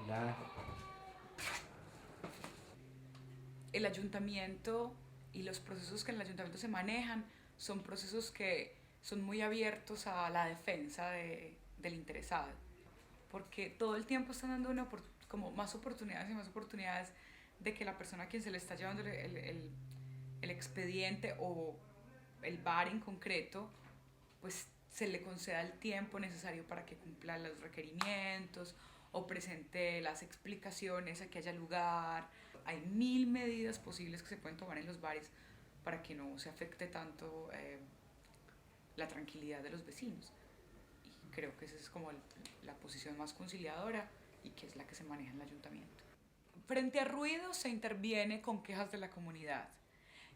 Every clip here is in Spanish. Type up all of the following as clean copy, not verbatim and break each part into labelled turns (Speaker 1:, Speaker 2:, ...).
Speaker 1: Hola.
Speaker 2: El ayuntamiento y los procesos que en el ayuntamiento se manejan son procesos que son muy abiertos a la defensa del interesado, porque todo el tiempo están dando como más oportunidades y más oportunidades de que la persona a quien se le está llevando el expediente o el bar en concreto, pues se le conceda el tiempo necesario para que cumpla los requerimientos o presente las explicaciones a que haya lugar. Hay mil medidas posibles que se pueden tomar en los bares para que no se afecte tanto la tranquilidad de los vecinos. Y creo que esa es como la posición más conciliadora y que es la que se maneja en el ayuntamiento. Frente a ruido se interviene con quejas de la comunidad.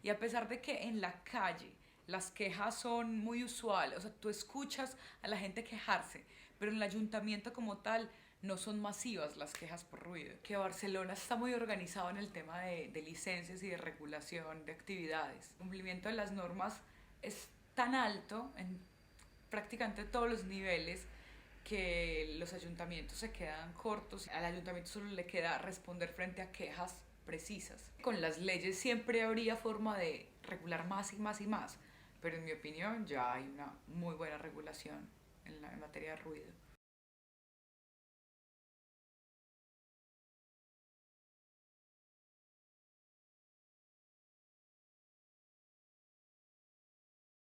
Speaker 2: Y a pesar de que en la calle las quejas son muy usuales, o sea, tú escuchas a la gente quejarse, pero en el ayuntamiento como tal no son masivas las quejas por ruido. Que Barcelona está muy organizado en el tema de licencias y de regulación de actividades. El cumplimiento de las normas es tan alto en prácticamente todos los niveles que los ayuntamientos se quedan cortos. Al ayuntamiento solo le queda responder frente a quejas precisas. Con las leyes siempre habría forma de regular más y más y más, pero en mi opinión ya hay una muy buena regulación en materia de ruido.